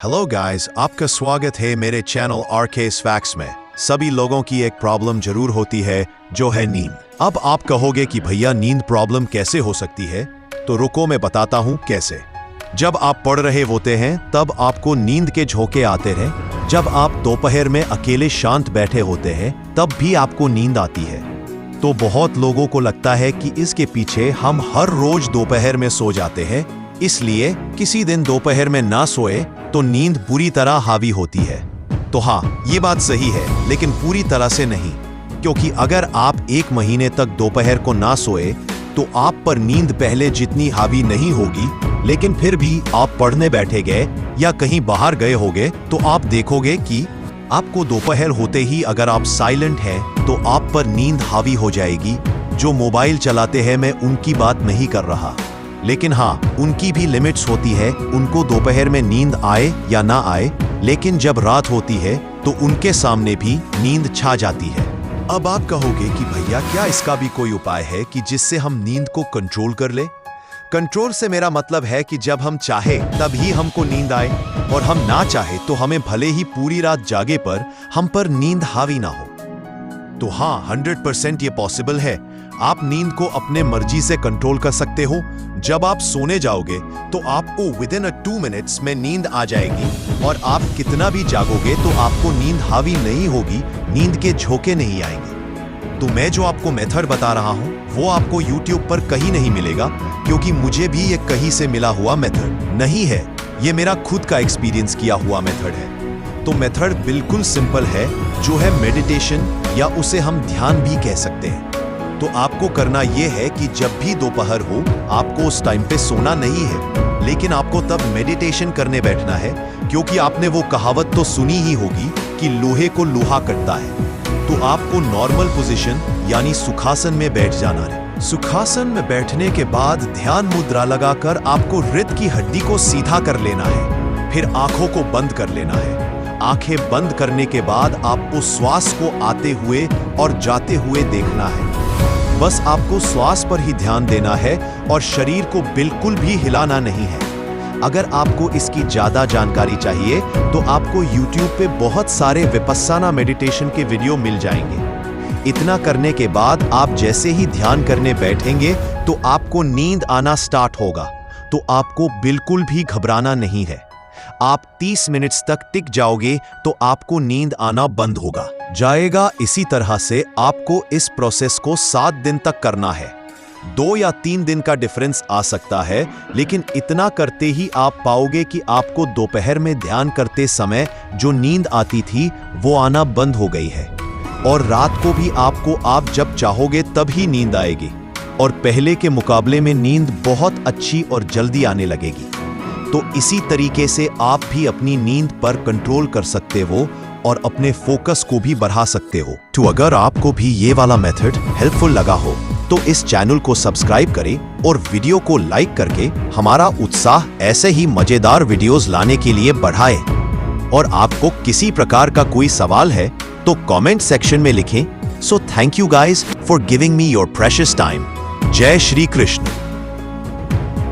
Hello guys, आपका स्वागत है मेरे चैनल आरकेस फैक्ट्स में। सभी लोगों की एक प्रॉब्लम जरूर होती है, जो है नींद। अब आप कहोगे कि भैया नींद प्रॉब्लम कैसे हो सकती है, तो रुको मैं बताता हूँ कैसे। जब आप पढ़ रहे होते हैं तब आपको नींद के झोंके आते हैं। जब आप दोपहर में अकेले शांत बैठे होते हैं तब भी आपको नींद आती है। तो बहुत लोगों को लगता है कि इसके पीछे हम हर रोज दोपहर में सो जाते हैं, इसलिए किसी दिन दोपहर में ना सोए तो नींद बुरी तरह हावी होती है। तो हाँ, ये बात सही है, लेकिन पूरी तरह से नहीं, क्योंकि अगर आप एक महीने तक दोपहर को ना सोए तो आप पर नींद पहले जितनी हावी नहीं होगी, लेकिन फिर भी आप पढ़ने बैठे गए या कहीं बाहर गए होगे तो आप देखोगे कि आपको दोपहर होते ही अगर आप साइलेंट हैं तो आप पर नींद हावी हो जाएगी। जो मोबाइल चलाते हैं, मैं उनकी बात नहीं कर रहा, लेकिन हाँ, उनकी भी लिमिट्स होती है। उनको दोपहर में नींद आए या ना आए, लेकिन जब रात होती है तो उनके सामने भी नींद छा जाती है। अब आप कहोगे कि भैया क्या इसका भी कोई उपाय है कि जिससे हम नींद को कंट्रोल कर ले? कंट्रोल से मेरा मतलब है कि जब हम चाहे तभी हमको नींद आए, और हम ना चाहे तो हमें भले ही पूरी रात जागे पर हम पर नींद हावी ना हो। तो हाँ, 100% ये पॉसिबल है। आप नींद को अपने मर्जी से कंट्रोल कर सकते हो। जब आप सोने जाओगे तो आपको विदिन 2 मिनट्स में नींद आ जाएगी, और आप कितना भी जागोगे तो आपको नींद हावी नहीं होगी, नींद के झोंके नहीं आएंगे। तो मैं जो आपको मेथड बता रहा हूँ वो आपको YouTube पर कहीं नहीं मिलेगा, क्योंकि मुझे भी ये कहीं से मिला हुआ मेथड नहीं है। ये मेरा खुद का एक्सपीरियंस किया हुआ मेथड है। तो मेथड बिल्कुल सिंपल है, जो है मेडिटेशन, या उसे हम ध्यान भी कह सकते हैं। तो आपको करना यह है कि जब भी दोपहर हो, आपको उस टाइम पे सोना नहीं है, लेकिन आपको तब मेडिटेशन करने बैठना है, क्योंकि आपने वो कहावत तो सुनी ही होगी कि लोहे को लोहा कटता है। तो आपको नॉर्मल पोजीशन यानी सुखासन में बैठ जाना है। सुखासन में बैठने के बाद ध्यान मुद्रा लगाकर आपको हृदय की हड्डी को सीधा कर लेना है, फिर आंखों को बंद कर लेना है। आंखें बंद करने के बाद आपको श्वास को आते हुए और जाते हुए देखना है। बस आपको श्वास पर ही ध्यान देना है और शरीर को बिल्कुल भी हिलाना नहीं है। अगर आपको इसकी ज्यादा जानकारी चाहिए तो आपको YouTube पे बहुत सारे विपस्साना मेडिटेशन के वीडियो मिल जाएंगे। इतना करने के बाद आप जैसे ही ध्यान करने बैठेंगे तो आपको नींद आना स्टार्ट होगा। तो आपको बिल्कुल भी घबराना नहीं है। आप 30 मिनट्स तक टिक जाओगे तो आपको नींद आना बंद होगा जाएगा। इसी तरह से आपको इस प्रोसेस को 7 दिन तक करना है। 2 या 3 दिन का डिफरेंस आ सकता है, लेकिन इतना करते ही आप पाओगे कि आपको दोपहर में ध्यान करते समय जो नींद आती थी वो आना बंद हो गई है, और रात को भी आपको आप जब चाहोगे तब ही नींद आएगी, और पहले के मुकाबले में नींद बहुत अच्छी और जल्दी आने लगेगी। तो इसी तरीके से आप भी अपनी नींद पर कंट्रोल कर सकते हो और अपने फोकस को भी बढ़ा सकते हो। तो अगर आपको भी ये वाला मेथड हेल्पफुल लगा हो तो इस चैनल को सब्सक्राइब करें और वीडियो को लाइक करके हमारा उत्साह ऐसे ही मजेदार वीडियोस लाने के लिए बढ़ाएं। और आपको किसी प्रकार का कोई सवाल है तो कमेंट सेक्शन में लिखें। So thank you guys for giving me your precious time. जय श्री कृष्ण।